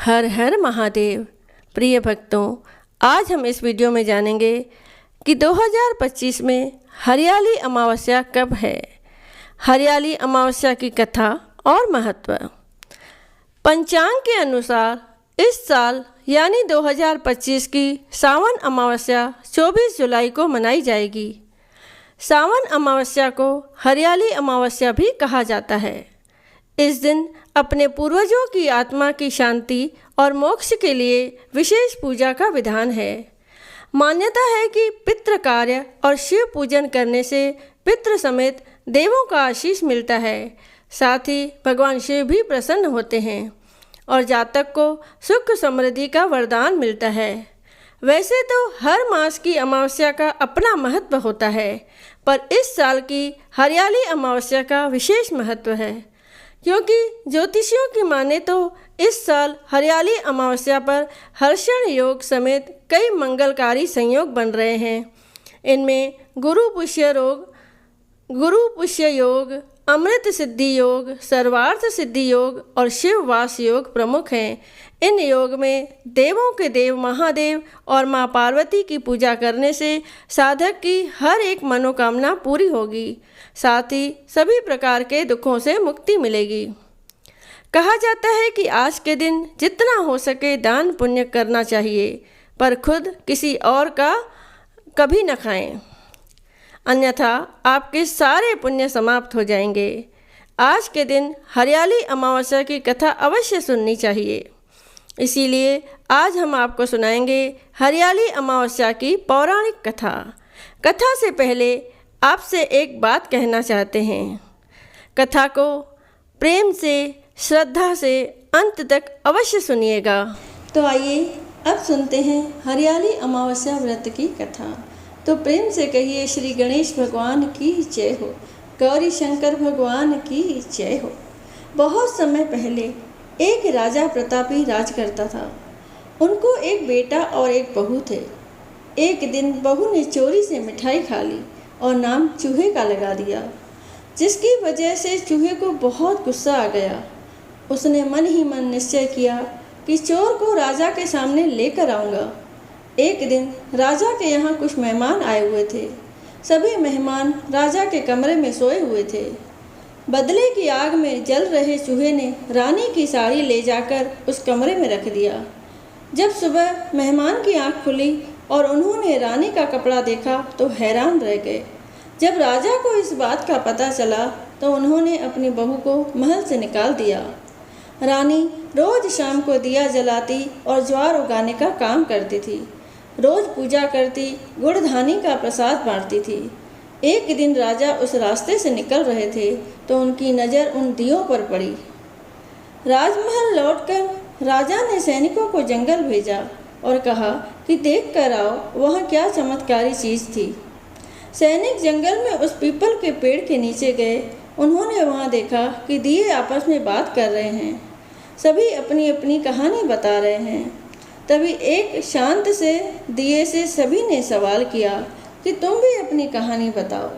हर हर महादेव। प्रिय भक्तों, आज हम इस वीडियो में जानेंगे कि 2025 में हरियाली अमावस्या कब है। हरियाली अमावस्या की कथा और महत्व। पंचांग के अनुसार इस साल यानी 2025 की सावन अमावस्या 24 जुलाई को मनाई जाएगी। सावन अमावस्या को हरियाली अमावस्या भी कहा जाता है। इस दिन अपने पूर्वजों की आत्मा की शांति और मोक्ष के लिए विशेष पूजा का विधान है। मान्यता है कि पितृ कार्य और शिव पूजन करने से पितृ समेत देवों का आशीष मिलता है। साथ ही भगवान शिव भी प्रसन्न होते हैं और जातक को सुख समृद्धि का वरदान मिलता है। वैसे तो हर मास की अमावस्या का अपना महत्व होता है, पर इस साल की हरियाली अमावस्या का विशेष महत्व है, क्योंकि ज्योतिषियों की माने तो इस साल हरियाली अमावस्या पर हर्षण योग समेत कई मंगलकारी संयोग बन रहे हैं। इनमें गुरु पुष्य योग, अमृत सिद्धि योग, सर्वार्थ सिद्धि योग और शिव वास योग प्रमुख हैं। इन योग में देवों के देव महादेव और माँ पार्वती की पूजा करने से साधक की हर एक मनोकामना पूरी होगी। साथ ही सभी प्रकार के दुखों से मुक्ति मिलेगी। कहा जाता है कि आज के दिन जितना हो सके दान पुण्य करना चाहिए, पर खुद किसी और का कभी न खाएं, अन्यथा आपके सारे पुण्य समाप्त हो जाएंगे। आज के दिन हरियाली अमावस्या की कथा अवश्य सुननी चाहिए। इसीलिए आज हम आपको सुनाएंगे हरियाली अमावस्या की पौराणिक कथा। कथा से पहले आपसे एक बात कहना चाहते हैं। कथा को प्रेम से, श्रद्धा से अंत तक अवश्य सुनिएगा। तो आइए अब सुनते हैं हरियाली अमावस्या व्रत की कथा। तो प्रेम से कहिए श्री गणेश भगवान की जय हो, गौरी शंकर भगवान की जय हो। बहुत समय पहले एक राजा प्रतापी राज करता था। उनको एक बेटा और एक बहू थे। एक दिन बहू ने चोरी से मिठाई खा ली और नाम चूहे का लगा दिया, जिसकी वजह से चूहे को बहुत गुस्सा आ गया। उसने मन ही मन निश्चय किया कि चोर को राजा के सामने लेकर आऊँगा। एक दिन राजा के यहाँ कुछ मेहमान आए हुए थे। सभी मेहमान राजा के कमरे में सोए हुए थे। बदले की आग में जल रहे चूहे ने रानी की साड़ी ले जाकर उस कमरे में रख दिया। जब सुबह मेहमान की आंख खुली और उन्होंने रानी का कपड़ा देखा तो हैरान रह गए। जब राजा को इस बात का पता चला तो उन्होंने अपनी बहू को महल से निकाल दिया। रानी रोज शाम को दिया जलाती और ज्वार उगाने का काम करती थी। रोज पूजा करती, गुड़धानी का प्रसाद बांटती थी। एक दिन राजा उस रास्ते से निकल रहे थे तो उनकी नज़र उन दियों पर पड़ी। राजमहल लौटकर राजा ने सैनिकों को जंगल भेजा और कहा कि देख कर आओ वहाँ क्या चमत्कारी चीज़ थी। सैनिक जंगल में उस पीपल के पेड़ के नीचे गए। उन्होंने वहाँ देखा कि दिए आपस में बात कर रहे हैं। सभी अपनी अपनी कहानी बता रहे हैं। तभी एक शांत से दिए से सभी ने सवाल किया कि तुम भी अपनी कहानी बताओ।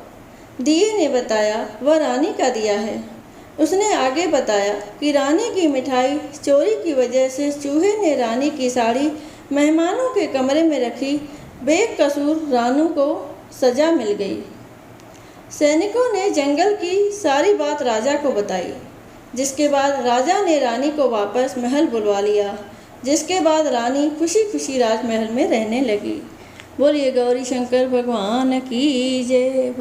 दिए ने बताया वह रानी का दिया है। उसने आगे बताया कि रानी की मिठाई चोरी की वजह से चूहे ने रानी की साड़ी मेहमानों के कमरे में रखी। बेकसूर रानू को सजा मिल गई। सैनिकों ने जंगल की सारी बात राजा को बताई, जिसके बाद राजा ने रानी को वापस महल बुलवा लिया। जिसके बाद रानी खुशी खुशी राजमहल में रहने लगी। बोलिए गौरी शंकर भगवान की जय।